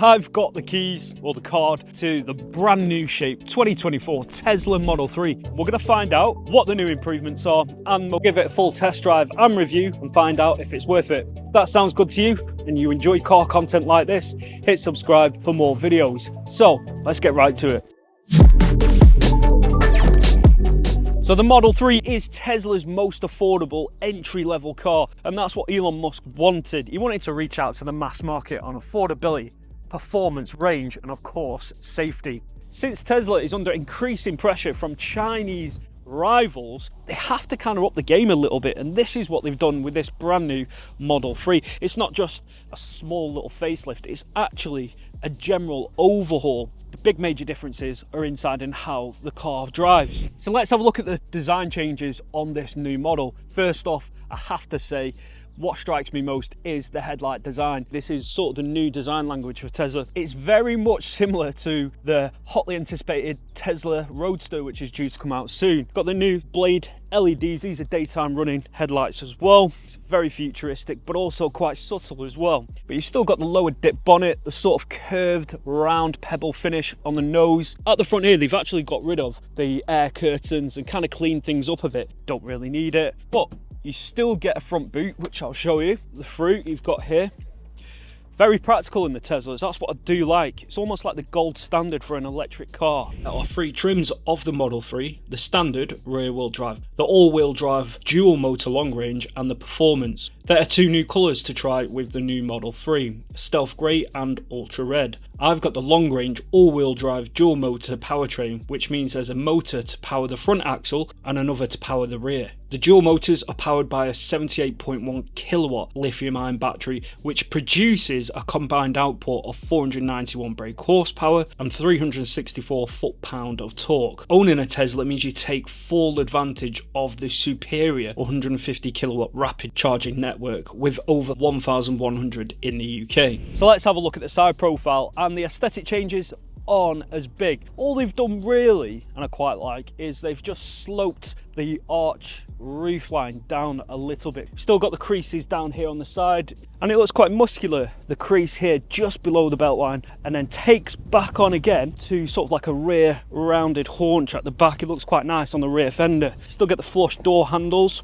I've got the keys, or the card, to the brand new shape 2024 Tesla Model 3. We're going to find out what the new improvements are, and we'll give it a full test drive and review and find out if it's worth it. If that sounds good to you and you enjoy car content like this, hit subscribe for more videos. So let's get right to it. So the Model 3 is Tesla's most affordable entry-level car, and that's what Elon Musk wanted. He wanted to reach out to the mass market on affordability, performance, range, and of course, safety. Since Tesla is under increasing pressure from Chinese rivals, they have to kind of up the game a little bit, and this is what they've done with this brand new Model 3. It's not just a small little facelift, it's actually a general overhaul. The big major differences are inside and how the car drives. So let's have a look at the design changes on this new model. First off, I have to say, what strikes me most is the headlight design. This is sort of the new design language for Tesla. It's very much similar to the hotly anticipated Tesla Roadster, which is due to come out soon. Got the new Blade LEDs. These are daytime running headlights as well. It's very futuristic, but also quite subtle as well. But you've still got the lower dip bonnet, the sort of curved round pebble finish on the nose. At the front here, they've actually got rid of the air curtains and kind of cleaned things up a bit. Don't really need it, but you still get a front boot, which I'll show you. The fruit you've got here. Very practical in the Teslas, that's what I do like. It's almost like the gold standard for an electric car. There are three trims of the Model 3, the standard rear-wheel drive, the all-wheel drive dual motor long range, and the performance. There are two new colours to try with the new Model 3, Stealth Grey and Ultra Red. I've got the long range all-wheel drive dual motor powertrain, which means there's a motor to power the front axle and another to power the rear. The dual motors are powered by a 78.1 kilowatt lithium ion battery, which produces a combined output of 491 brake horsepower and 364 foot-pound of torque. Owning a Tesla means you take full advantage of the superior 150 kilowatt rapid charging network with over 1,100 in the UK. So let's have a look at the side profile, and the aesthetic changes aren't as big. All they've done really, and I quite like, is they've just sloped the arch roof line down a little bit. Still got the creases down here on the side, and it looks quite muscular. The crease here just below the belt line, and then takes back on again to sort of like a rear rounded haunch at the back. It looks quite nice on the rear fender. Still get the flush door handles.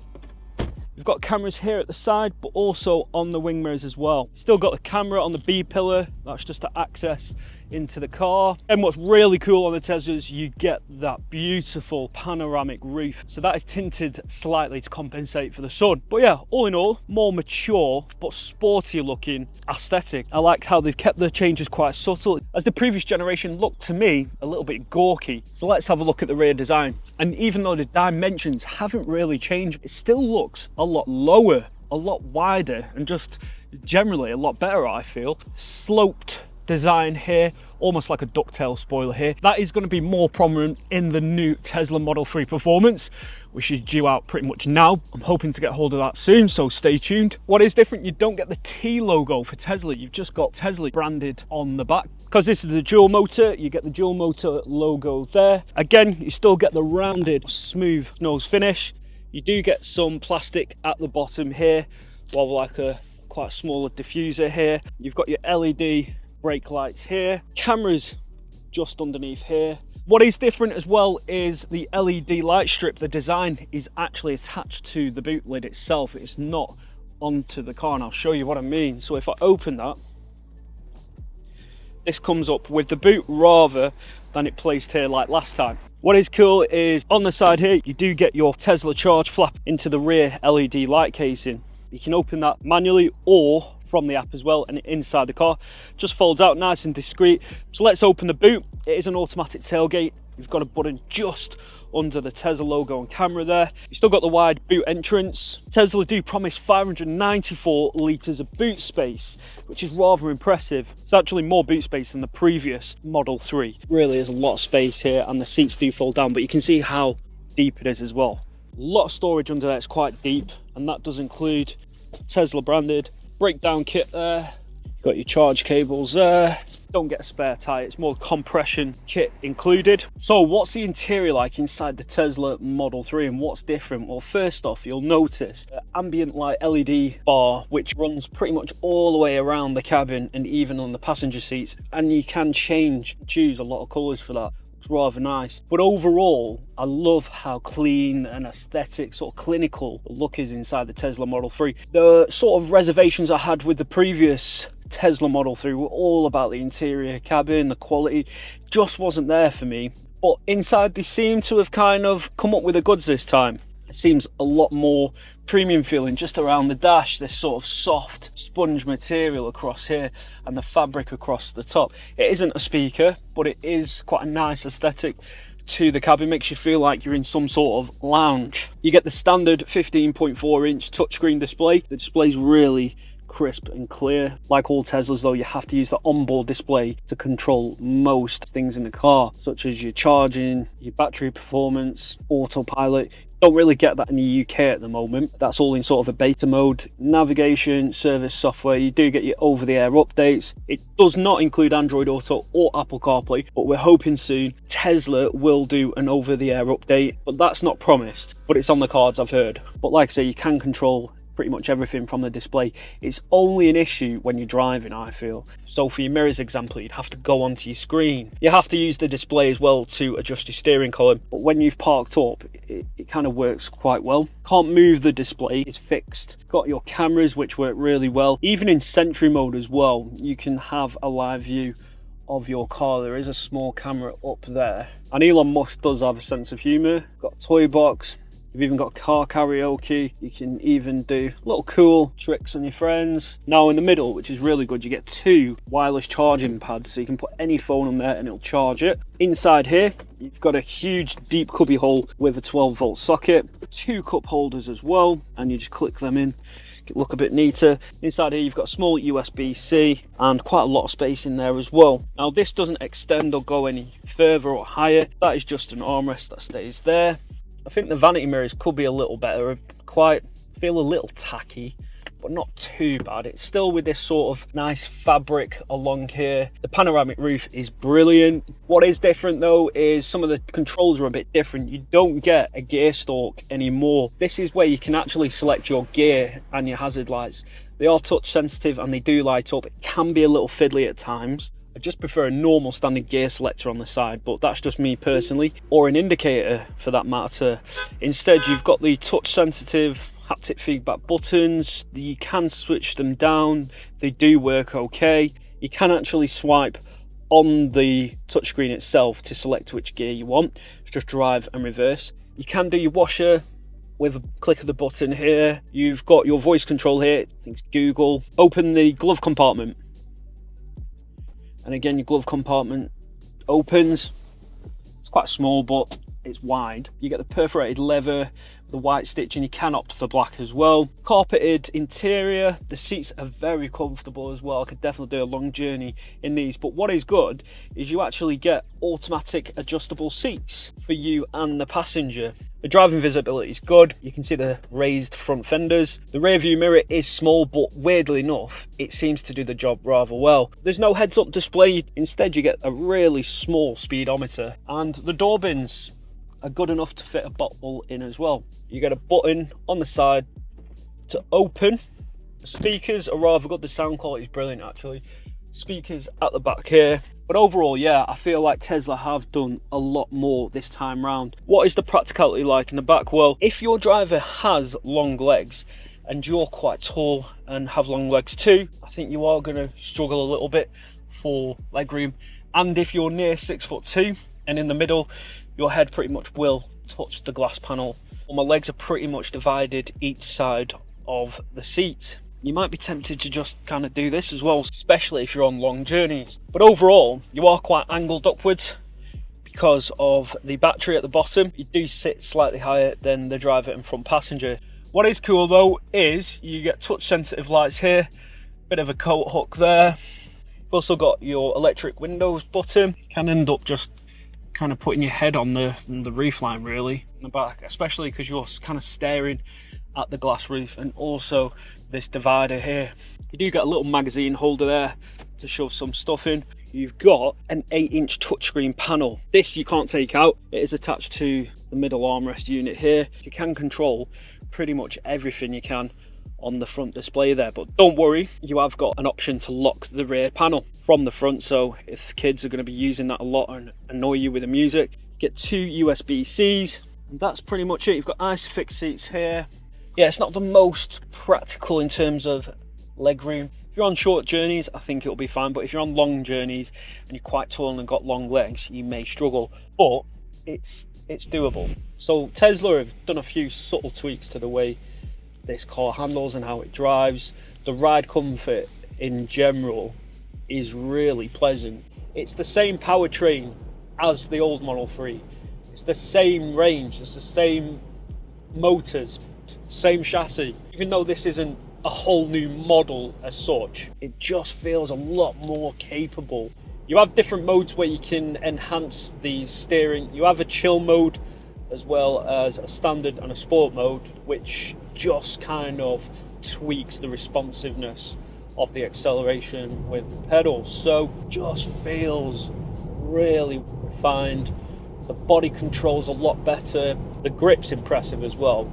You've got cameras here at the side, but also on the wing mirrors as well. Still got the camera on the B pillar, that's just to access into the car. And what's really cool on the Teslas, you get that beautiful panoramic roof. So that is tinted slightly to compensate for the sun. But yeah, all in all, more mature, but sporty looking aesthetic. I like how they've kept the changes quite subtle, as the previous generation looked to me a little bit gawky. So let's have a look at the rear design. And even though the dimensions haven't really changed, it still looks a lot lower, a lot wider, and just generally a lot better, I feel. Sloped design here, almost like a ducktail spoiler here. That is going to be more prominent in the new Tesla Model 3 Performance, which is due out pretty much now. I'm hoping to get hold of that soon, so stay tuned. What is different, you don't get the T logo for Tesla, you've just got Tesla branded on the back. Because this is the dual motor, you get the dual motor logo there. Again, you still get the rounded, smooth nose finish. You do get some plastic at the bottom here, well, like a quite smaller diffuser here. You've got your LED brake lights here, cameras just underneath here. What is different as well is the LED light strip. The design is actually attached to the boot lid itself. It's not onto the car, and I'll show you what I mean. So if I open that, this comes up with the boot rather than it placed here like last time. What is cool is on the side here, you do get your Tesla charge flap into the rear LED light casing. You can open that manually or from the app as well, and inside the car just folds out nice and discreet. So let's open the boot. It is an automatic tailgate. You've got a button just under the Tesla logo and camera there. You've still got the wide boot entrance. Tesla do promise 594 litres of boot space, which is rather impressive. It's actually more boot space than the previous Model 3. Really is a lot of space here, and the seats do fold down, but you can see how deep it is as well. A lot of storage under there, it's quite deep, and that does include Tesla branded breakdown kit there. You've got your charge cables there. don't get a spare tyre, it's more compression kit included. So what's the interior like inside the Tesla Model 3 and what's different? Well, first off, you'll notice the ambient light LED bar, which runs pretty much all the way around the cabin and even on the passenger seats, and you can choose a lot of colours for that. It's rather nice. But overall, I love how clean and aesthetic, sort of clinical the look is inside the Tesla Model 3. The sort of reservations I had with the previous Tesla Model 3 were all about the interior cabin, the quality just wasn't there for me. But inside they seem to have kind of come up with the goods this time. It seems a lot more premium feeling just around the dash, this sort of soft sponge material across here and the fabric across the top. It isn't a speaker, but it is quite a nice aesthetic to the cabin, makes you feel like you're in some sort of lounge. You get the standard 15.4 inch touchscreen display. The display's really crisp and clear. Like all Teslas though, you have to use the onboard display to control most things in the car, such as your charging, your battery performance, autopilot. Don't really get that in the UK at the moment. That's all in sort of a beta mode. Navigation, service software, you do get your over-the-air updates. It does not include Android Auto or Apple CarPlay, but we're hoping soon Tesla will do an over-the-air update, but that's not promised, but it's on the cards, I've heard. But like I say, you can control pretty much everything from the display. It's only an issue when you're driving, I feel. So for your mirrors example, you'd have to go onto your screen. You have to use the display as well to adjust your steering column, but when you've parked up, it kind of works quite well. Can't move the display, it's fixed. Got your cameras, which work really well. Even in Sentry mode as well, you can have a live view of your car. There is a small camera up there. And Elon Musk does have a sense of humour. Got a toy box. You've even got car karaoke. You can even do little cool tricks on your friends. Now in the middle, which is really good, you get two wireless charging pads, so you can put any phone on there and it'll charge it. Inside here, you've got a huge deep cubby hole with a 12-volt socket, two cup holders as well, and you just click them in. Look a bit neater. Inside here you've got a small USB-C and quite a lot of space in there as well. Now this doesn't extend or go any further or higher. That is just an armrest that stays there. I think the vanity mirrors could be a little better. Feel a little tacky, but not too bad. It's still with this sort of nice fabric along here. The panoramic roof is brilliant. What is different though is some of the controls are a bit different. You don't get a gear stalk anymore. This is where you can actually select your gear and your hazard lights. They are touch sensitive and they do light up. It can be a little fiddly at times. I just prefer a normal standard gear selector on the side, but that's just me personally, or an indicator for that matter. Instead, you've got the touch sensitive haptic feedback buttons. You can switch them down. They do work okay. You can actually swipe on the touchscreen itself to select which gear you want. It's just drive and reverse. You can do your washer with a click of the button here. You've got your voice control here. I think it's Google. Open the glove compartment. And again, your glove compartment opens. It's quite small, but it's wide. You get the perforated leather, the white stitching. You can opt for black as well. Carpeted interior. The seats are very comfortable as well. I could definitely do a long journey in these. But what is good is you actually get automatic adjustable seats for you and the passenger. The driving visibility is good. You can see the raised front fenders. The rear view mirror is small, but weirdly enough, it seems to do the job rather well. There's no heads-up display. Instead, you get a really small speedometer. And the door bins are good enough to fit a bottle in as well. You get a button on the side to open. The speakers are rather good. The sound quality is brilliant, actually. Speakers at the back here. But overall, yeah, I feel like Tesla have done a lot more this time round. What is the practicality like in the back? Well, if your driver has long legs and you're quite tall and have long legs too, I think you are going to struggle a little bit for legroom. And if you're near 6'2" and in the middle, your head pretty much will touch the glass panel. Well, my legs are pretty much divided each side of the seat. You might be tempted to just kind of do this as well, especially if you're on long journeys. But overall, you are quite angled upwards because of the battery at the bottom. You do sit slightly higher than the driver and front passenger. What is cool though is you get touch sensitive lights here, bit of a coat hook there. You've also got your electric windows button. You can end up just kind of putting your head on the roof line really in the back, especially because you're kind of staring at the glass roof, and also this divider here. You do get a little magazine holder there to shove some stuff in. you've got an 8-inch touchscreen panel. This you can't take out. It is attached to the middle armrest unit here. You can control pretty much everything you can on the front display there, but don't worry, you have got an option to lock the rear panel from the front, so if kids are going to be using that a lot and annoy you with the music, get 2 USB-Cs, and that's pretty much it. You've got ISOFIX seats here. Yeah, it's not the most practical in terms of leg room. If you're on short journeys, I think it'll be fine, but if you're on long journeys and you're quite tall and got long legs, you may struggle, but it's doable. So Tesla have done a few subtle tweaks to the way this car handles and how it drives. The ride comfort in general is really pleasant. It's the same powertrain as the old Model 3. It's the same range, it's the same motors, same chassis. Even though this isn't a whole new model as such, it just feels a lot more capable. You have different modes where you can enhance the steering. You have a chill mode as well as a standard and a sport mode, which just kind of tweaks the responsiveness of the acceleration with pedals. So just feels really refined. The body control's a lot better. The grip's impressive as well.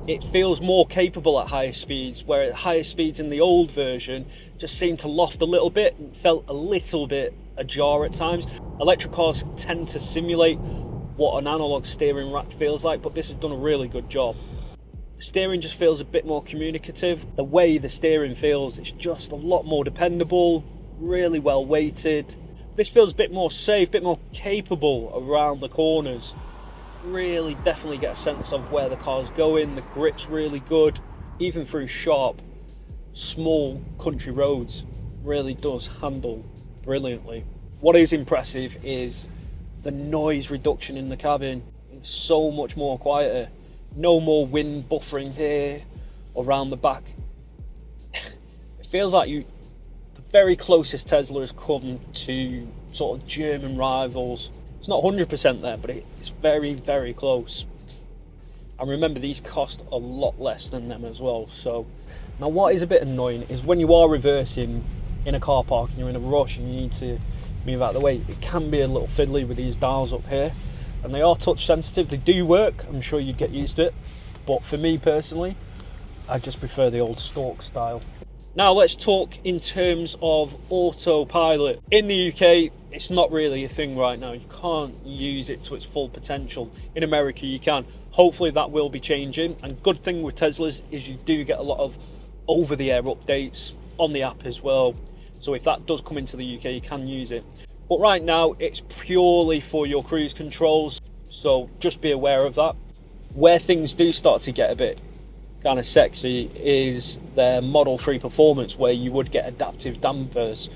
It feels more capable at higher speeds, where at higher speeds in the old version just seemed to loft a little bit and felt a little bit ajar at times. Electric cars tend to simulate what an analog steering rack feels like, but this has done a really good job. The steering just feels a bit more communicative. The way the steering feels, it's just a lot more dependable, really well weighted. This feels a bit more safe, a bit more capable around the corners. Really definitely get a sense of where the car's going. The grip's really good, even through sharp, small country roads. Really does handle brilliantly. What is impressive is the noise reduction in the cabin. It's so much more quieter. No more wind buffering here or around the back. It feels like the very closest Tesla has come to sort of German rivals. It's not 100% there, but it's very, very close. And remember, these cost a lot less than them as well. So now what is a bit annoying is when you are reversing in a car park and you're in a rush and you need to move out of the way, it can be a little fiddly with these dials up here, and they are touch sensitive. They do work, I'm sure you'd get used to it, but for me personally, I just prefer the old stalk style. Now let's talk in terms of autopilot. In the UK, it's not really a thing right now. You can't use it to its full potential. In America, you can. Hopefully that will be changing, and good thing with Teslas is you do get a lot of over-the-air updates on the app as well. So if that does come into the UK, you can use it. But right now, it's purely for your cruise controls, so just be aware of that. Where things do start to get a bit kind of sexy is their Model 3 performance, where you would get adaptive dampers.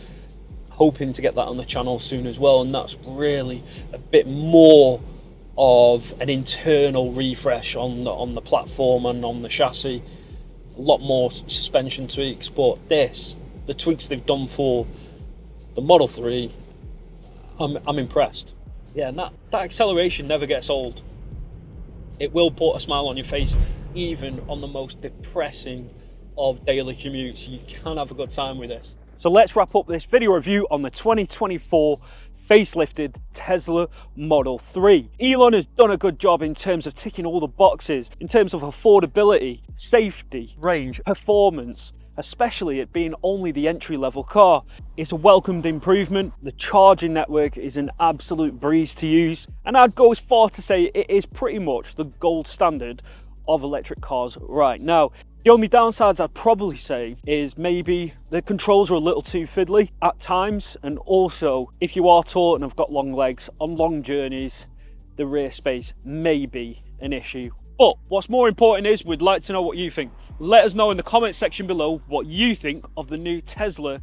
Hoping to get that on the channel soon as well, and that's really a bit more of an internal refresh on the platform and on the chassis. A lot more suspension tweaks, but the tweaks they've done for the Model 3, I'm impressed. Yeah, and that acceleration never gets old. It will put a smile on your face, even on the most depressing of daily commutes. You can have a good time with this. So let's wrap up this video review on the 2024 facelifted Tesla Model 3. Elon has done a good job in terms of ticking all the boxes, in terms of affordability, safety, range, performance, especially it being only the entry-level car. It's a welcomed improvement. The charging network is an absolute breeze to use, and I'd go as far to say it is pretty much the gold standard of electric cars right now. The only downsides I'd probably say is maybe the controls are a little too fiddly at times, and also if you are tall and have got long legs on long journeys, the rear space may be an issue. But what's more important is we'd like to know what you think. Let us know in the comment section below what you think of the new Tesla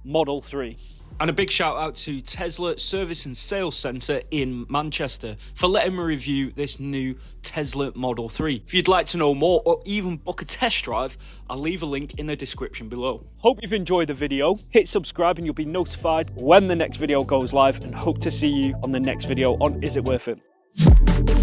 Model 3. And a big shout out to Tesla Service and Sales Centre in Manchester for letting me review this new Tesla Model 3. If you'd like to know more or even book a test drive, I'll leave a link in the description below. Hope you've enjoyed the video. Hit subscribe and you'll be notified when the next video goes live, and hope to see you on the next video on Is It Worth It?